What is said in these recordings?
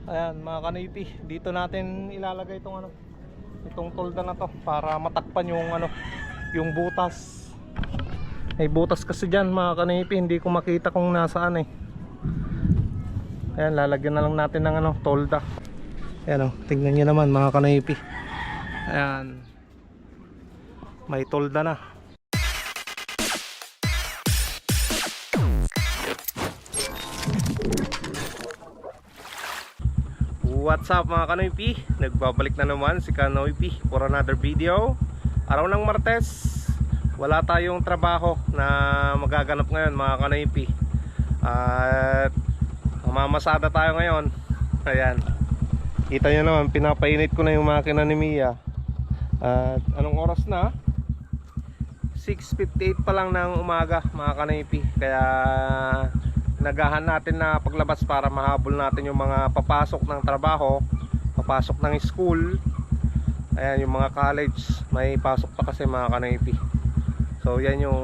Ayan mga kanipi, dito natin ilalagay itong itong tolda na to para matakpan yung yung butas. May butas kasi dyan mga kanipi, hindi ko makita kung nasaan eh. Ayan, lalagyan na lang natin ng tolda. Ayan tingnan nyo naman mga kanipi. Ayan, may tolda na. What's up mga Kanoypi? Nagbabalik na naman si Kanoypi for another video. Araw ng Martes, wala tayong trabaho na magaganap ngayon mga Kanoypi. At mamamasada tayo ngayon. Ayan, kita nyo naman, pinapainit ko na yung makina ni Mia. At anong oras na? 6:58 pa lang ng umaga mga Kanoypi. Kaya nagahan natin na paglabas para mahabol natin yung mga papasok ng trabaho, papasok ng school. Ayan, yung mga college may pasok pa kasi mga Kanoypi. So yan yung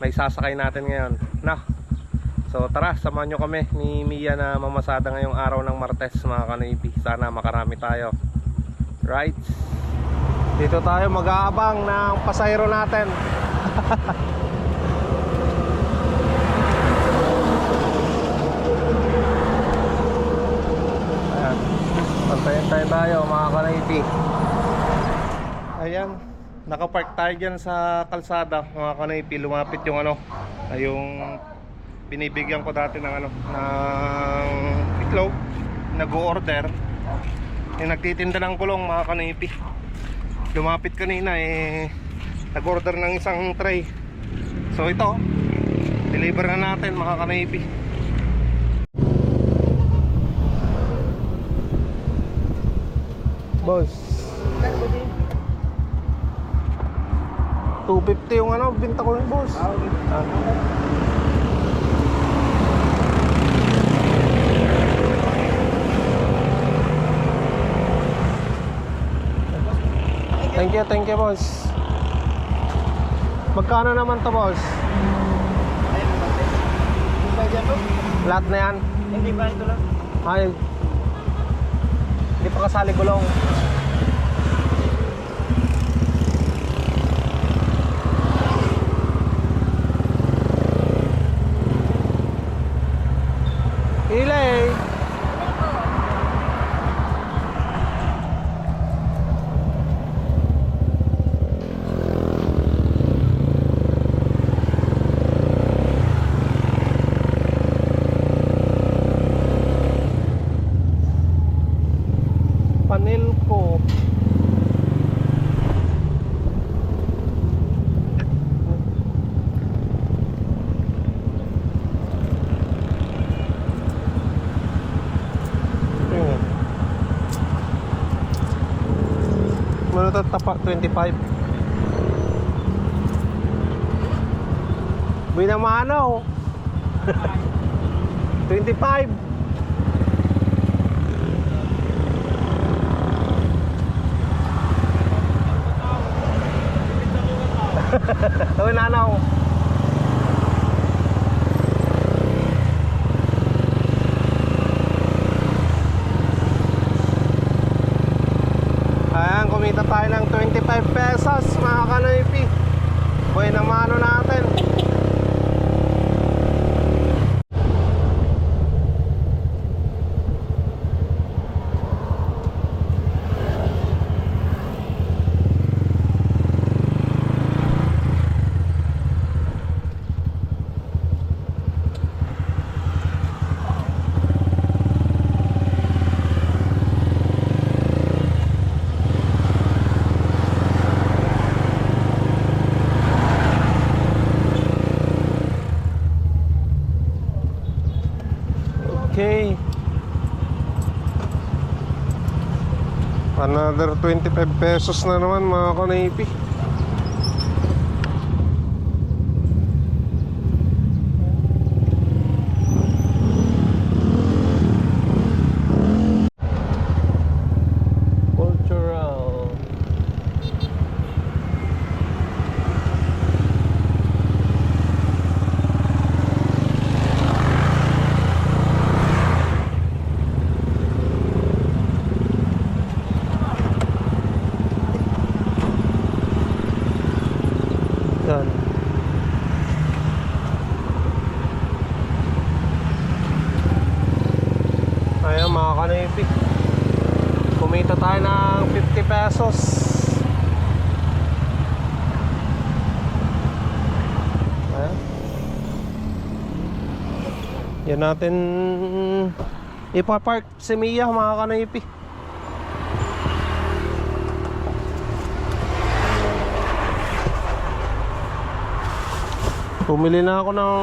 may sasakay natin ngayon na. So tara, samahan nyo kami ni Mia na mamasada ngayong araw ng Martes mga Kanoypi. Sana makarami tayo. Right, dito tayo mag-aabang ng pasahero natin. Pantayin tayo mga Kanoypi. Ayan, nakapark tayo dyan sa kalsada mga Kanoypi. Lumapit yung yung binibigyan ko dati ng ng itlog, nag-o-order, yung nagtitinda ng kulong mga Kanoypi. Lumapit kanina nag-order ng isang tray. So ito, deliver na natin mga Kanoypi. Boss, 250 yung binta ko yung boss. Thank you boss. Magkano naman to boss? Lahat na yan? Hindi ba ito lang? Ay, hindi pa kasali gulong. Ilay. Panel ko. Ano ito? Tapak 25. Binamanaw 25. Tawin nanaw. Ayan, kumita tayo ng 25 pesos mga Kanoypi. Buhay na mano natin. Okay, another 25 pesos na naman mga Kanoypi. Cultural. Ayan mga kanipi, kumita tayo ng 50 pesos. Ayan. Yan natin ipapark si Mia mga kanipi. Pumili na ako ng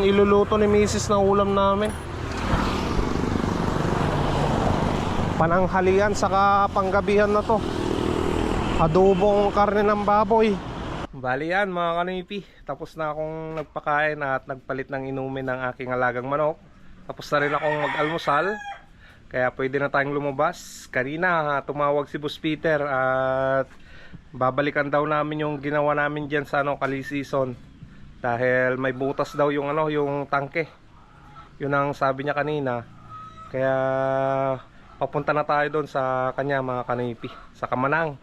iluluto ni Mrs. na ulam namin. Pananghalian saka panggabihan na to. Adobong karne ng baboy. Bali yan mga kanipi, tapos na akong nagpakain at nagpalit ng inumin ng aking alagang manok. Tapos na rin akong mag-almusal, kaya pwede na tayong lumabas. Kanina tumawag si Boss Peter at babalikan daw namin yung ginawa namin dyan sa Kali Season. Dahil may butas daw yung yung tangke. Yun ang sabi niya kanina. Kaya papunta na tayo doon sa kanya mga kanipi, sa Kamanang.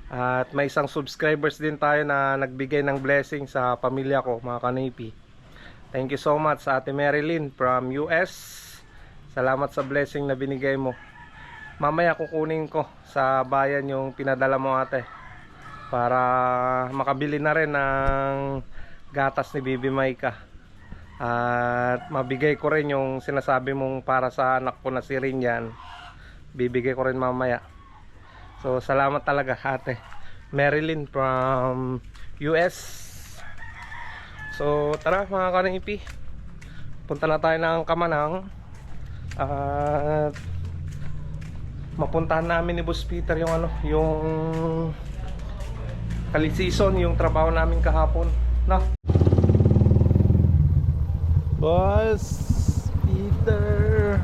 At may isang subscribers din tayo na nagbigay ng blessing sa pamilya ko mga kanipi. Thank you so much sa Ate Marilyn from US. Salamat sa blessing na binigay mo. Mamaya kukunin ko sa bayan yung pinadala mo ate, para makabili na rin ng gatas ni Bibi Maika. At mabigay ko rin yung sinasabi mong para sa anak ko na si Rinyan. Bibigay ko rin mamaya. So salamat talaga ate Marilyn from US. So tara mga kanipi, punta na tayo ng Kamanang. At mapuntahan namin ni Boss Peter yung yung Kali Season, yung trabaho namin kahapon. No? Boss Peter.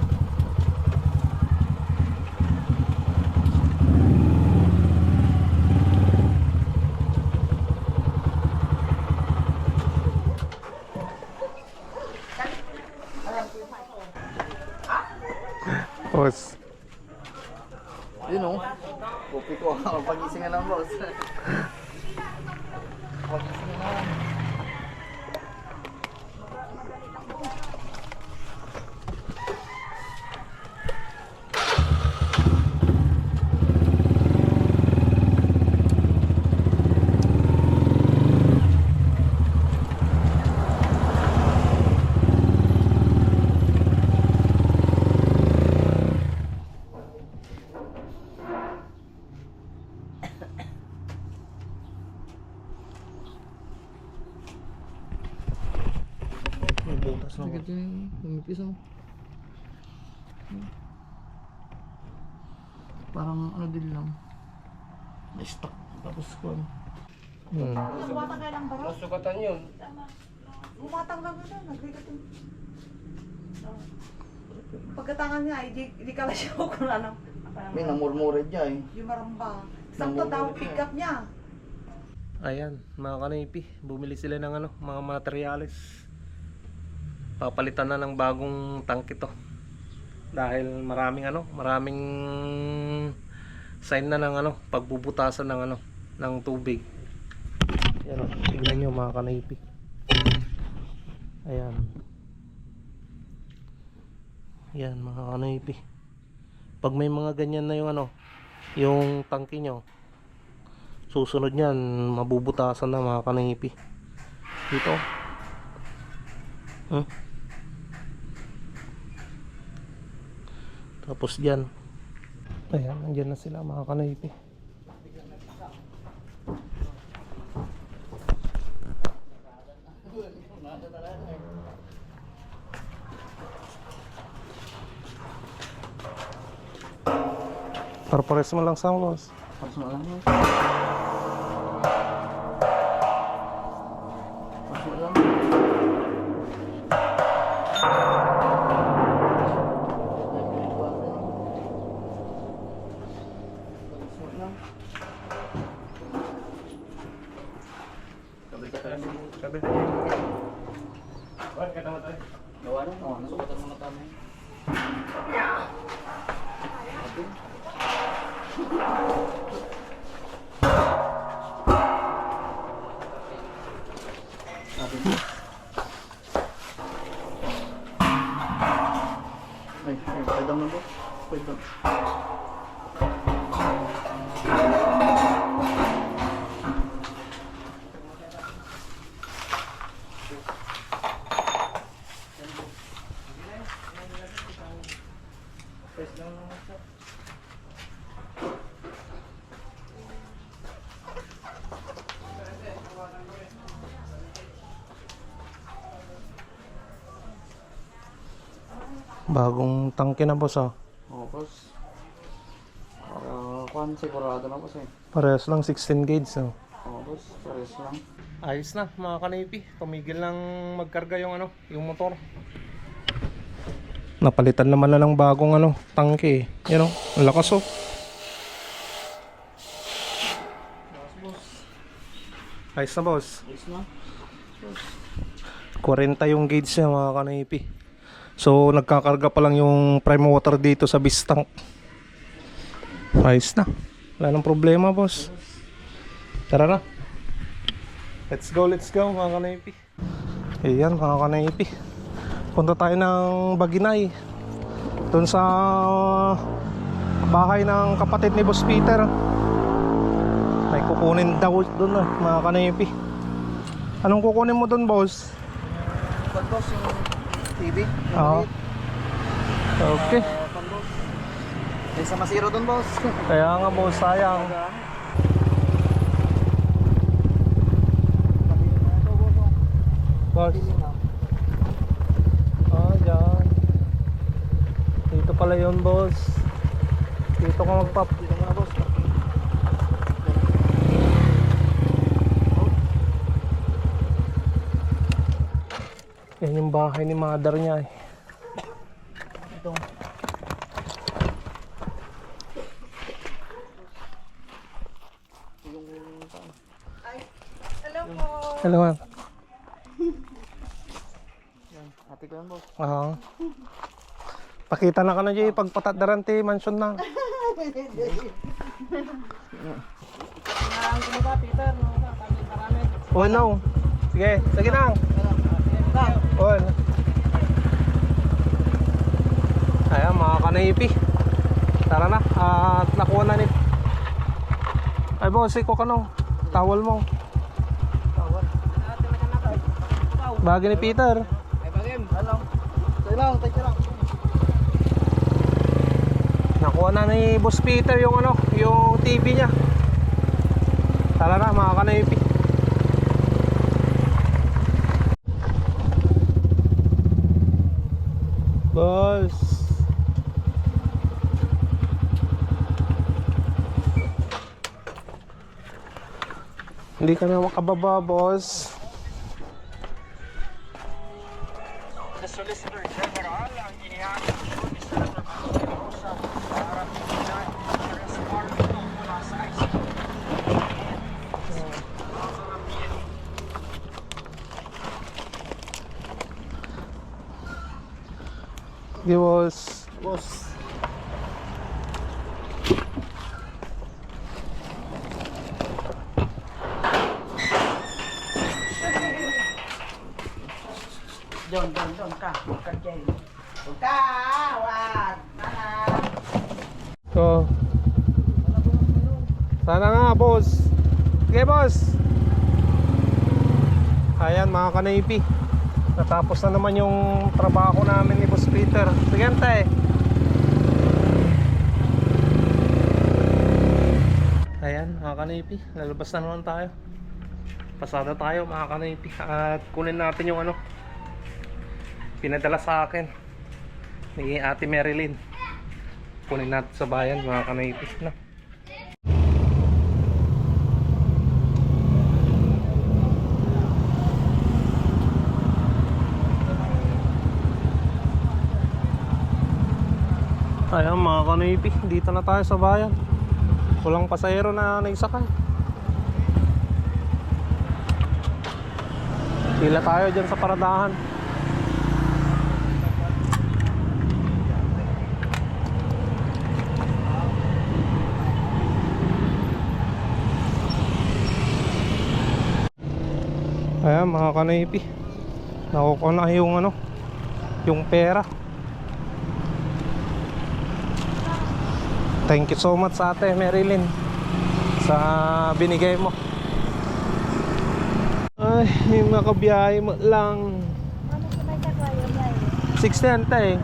Boss. Yun o. Pupi ko. Pag-ising na lang, boss. Pag-ising na lang. Ito yung lumipis mo. Parang din lang. Na-stuck. Tapos ko Bumatanggal lang ba? Masugatan yun. Bumatanggal ba siya? Nagrigatin. Pagkatangan niya, hindi ka siya kung ano. May namurmurid niya eh. Yung maramba. Sakto daw pick up niya. Ayan mga kanipi, bumili sila ng mga materyales. Papalitan na ng bagong tangke to. Dahil maraming sign na ng pagbubutasan ng tubig. Ayan tignan nyo mga kanipi. Ayan. Ayan mga kanipi. Pag may mga ganyan na yung tangke nyo, susunod yan mabubutasan na mga kanipi. Dito. Tapos dyan. Ayan, nandyan na sila mga kanipi. Parpares mo lang sa boss. Pares mo lang boss. Pares mo lang. Sabi. What kata mo tayo? Gawa na. Nasukatan mo na kami. Ay, pwede Adam na boss. Wait lang. Bagong tangke na boss ah. Oo, boss. Kuhan, sigurado na boss eh. Parehas lang 16 gauge oh. Oo, boss. Pares lang. Ayos na mga kanipi. Tumigil lang magkarga yung yung motor. Napalitan naman na ng bagong tangke eh. Yan oh, ang lakas oh. Ayos na boss. Ayos na. 40 yung gauge niya mga kanipi. So nagkakarga pa lang yung prime water dito sa base tank. Ayos na. Wala nang problema boss. Tara na. Let's go mga kanipi. Ayan mga kanipi. Punta tayo ng Baginay. Doon sa bahay ng kapatid ni Boss Peter. May kukunin daw doon mga kanipi. Anong kukunin mo doon boss? Pag boss, yung TV. Oo. Okay. Pag boss. May sama zero doon boss. Kaya nga boss, sayang. Boss. Ah, dyan. Dito pala yun boss. Dito ka magpap. Dito muna boss. Yan yung bahay ni mother niya eh. Ito. Hello po. Hello ma'am. Ate ko yan boss. Oo. Pakita na ka na dyan pagpatadaranti mansion na. Oh no. Sige, sige na. Oh. Ayan mga kanaipi. Tara na. At nakuha na ni. Ay boss, ikaw ka no. Towel mo. Bagay ni Peter. Ay bagay. Hello. Tayo lang, tayo lang. Nakuha na ni Boss Peter yung yung TV niya. Tara na mga kanaipi. Boss. Hindi ka na makababa, boss. The Solicitor General ang inihatid ni Senator Pete Rosa para tingnan ang arrest warrant mula sa ICC. Sige, boss. Boss. Doon ka. Huwag ka dyan. Huwag ka. Wag. So, sana nga, boss. Sige, boss. Ayan, mga kanaipi. Natapos na naman yung trabaho namin ni Boss Peter. Sige, ante. Ayan, mga kanaipi. Lalabas na naman tayo. Pasada tayo, mga kanaipi. At kunin natin yung pinadala sa akin ni Ate Marilyn. Kunin natin sa bayan mga kanaipi na. Ayan mga kanaipi, dito na tayo sa bayan. Walang pasahero na nagsakay. Pila tayo dyan sa paradahan. Ayan mga kanaipi, nakukuha na yung yung pera. Thank you so much sa ate Marilyn sa binigay mo. Ay, makabiyahe mo lang. 60 ante.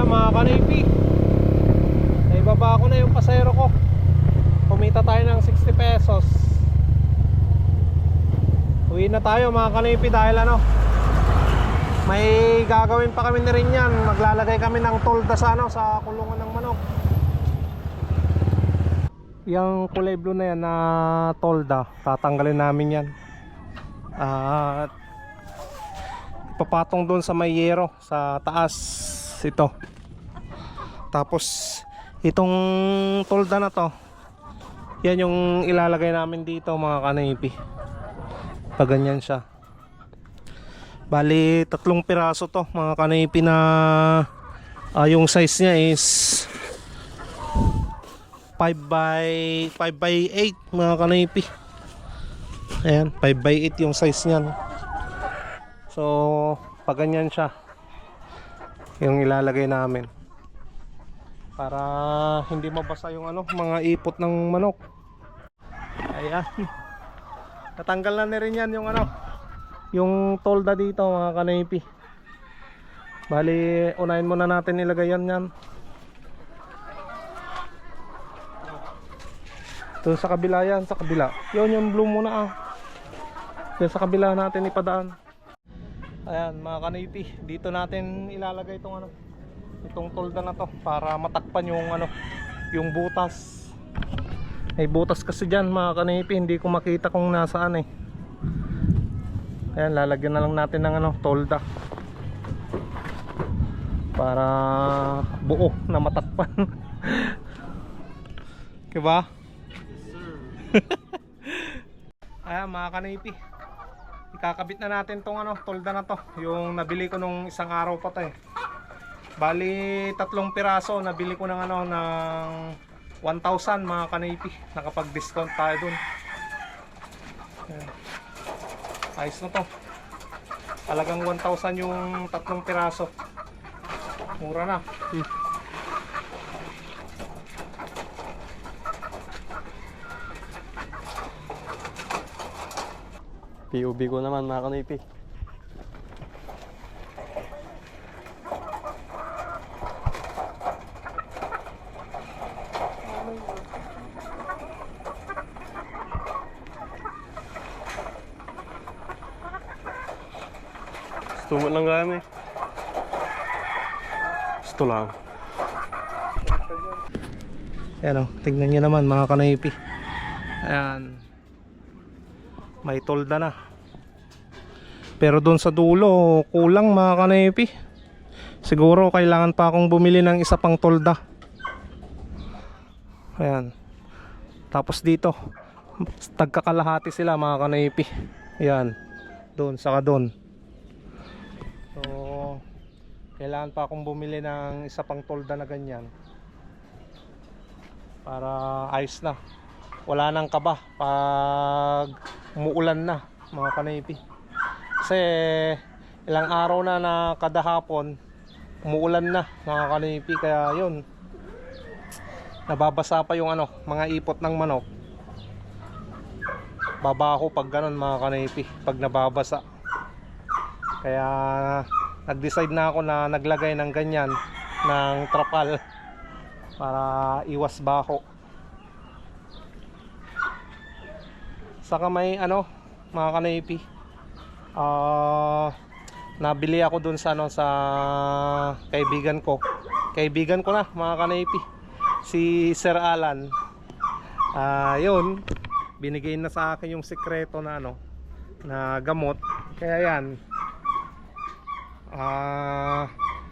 Mga kanaypi, naibaba ko na yung pasero ko. Kumita tayo ng 60 pesos. Uwi na tayo mga kanaypi dahil ano, may gagawin pa kami na rin yan. Maglalagay kami ng tolda sa, ano, sa kulungan ng manok. Yung kulay blue na yan na tolda, tatanggalin namin yan. At papatong doon sa may yero sa taas ito. Tapos itong tolda na to, yan yung ilalagay namin dito mga kanaypi. Pag ganyan siya. Bali 3 piraso to mga kanaypi na yung size niya is 5x8 mga kanaypi. Ayan, 5x8 yung size niyan. So pag ganyan siya yung ilalagay namin para hindi mabasa yung ano, mga ipot ng manok. Ayan. Natanggal na rin yan yung ano, yung tolda dito mga kanaypi. Bali unahin muna natin ilagay yan. Doon sa kabila yan, sa kabila. Yun yung blue muna Doon sa kabila natin ipadaan. Ayan mga kanaypi, dito natin ilalagay itong ano, itong tolda na to para matakpan yung ano, yung butas. May butas kasi dyan mga kanaypi, hindi ko makita kung nasaan eh. Ayan, lalagyan na lang natin ng ano, tolda para buo na matakpan. Diba? Ayan mga kanaypi, ikakabit na natin tong ano, tolda na to. Yung nabili ko nung isang araw pa to eh. Bali 3 piraso nabili ko ng ano, ng 1,000 mga kanaypi. Nakapag-discount tayo dun. Ayan. Ayos na to. Talagang 1,000 yung 3 piraso. Mura na. PUB ko naman mga kanaypi. Gusto mo lang kami. Gusto lang. Ayan o, tignan nyo naman mga kanaypi. Ayan, may tolda na. Pero doon sa dulo kulang mga kanaypi. Siguro kailangan pa akong bumili ng isa pang tolda. Ayan. Tapos dito tagkakalahati sila mga kanaypi. Ayan, doon saka doon. So kailangan pa akong bumili ng isa pang tolda na ganyan para ayos na. Wala nang kaba pag umuulan na mga kanaypi. Kasi ilang araw na kada hapon umuulan na mga kanaypi, kaya yun, nababasa pa yung ano, mga ipot ng manok. Babaho pag ganun mga kanaypi, pag nababasa. Kaya nag-decide na ako na naglagay ng ganyan, ng trapal para iwas baho. Saka may ano mga kanaypi, nabili ako dun sa ano, sa kaibigan ko na mga kanaypi, si Sir Alan. Yun, binigay na sa akin yung sekreto na ano, na gamot. Kaya yan,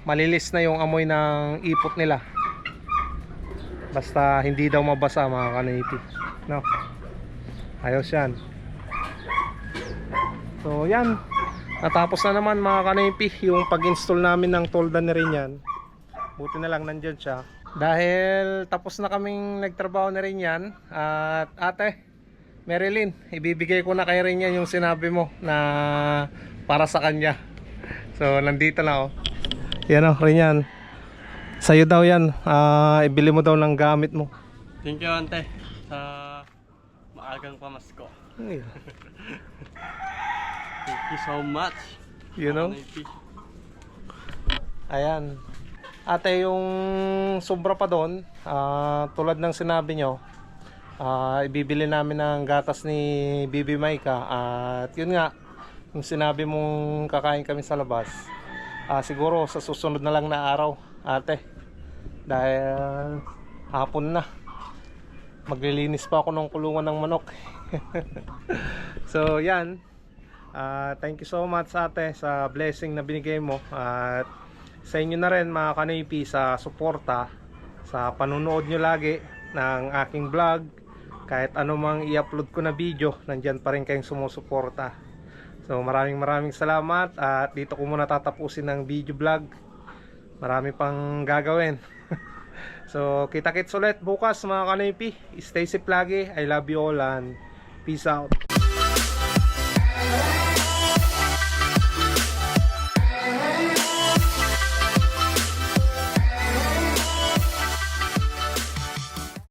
malilis na yung amoy ng ipot nila, basta hindi daw mabasa mga kanaypi, no? Ayos yan. So yan, natapos na naman mga kanaypi yung pag-install namin ng tolda na rin yan. Buti na lang nandyan siya. Dahil tapos na kaming nagtrabaho na rin yan. At ate, Marilyn, ibibigay ko na kay rin yan yung sinabi mo na para sa kanya. So nandito na oh. Yan oh, rin yan. Sa'yo daw yan. Ibili mo daw ng gamit mo. Thank you, ante, sa maagang pamasko. Ay, Thank you so much. you know? Ayan. Ate, yung sobra pa doon, tulad ng sinabi nyo, ibibili namin ng gatas ni Bibi Maika. At yun nga, yung sinabi mong kakain kami sa labas, siguro sa susunod na lang na araw, ate. Dahil hapon na. Maglilinis pa ako ng kulungan ng manok. So yan, thank you so much ate sa blessing na binigay mo. At sa inyo na rin mga kanipi sa suporta, sa panunood nyo lagi ng aking vlog. Kahit anumang i-upload ko na video, nandyan pa rin kayong sumusuporta. So maraming salamat. At dito ko muna tatapusin ng video vlog. Marami pang gagawin. So kita-kits ulit bukas mga kanipi. Stay safe lagi. I love you all and peace out.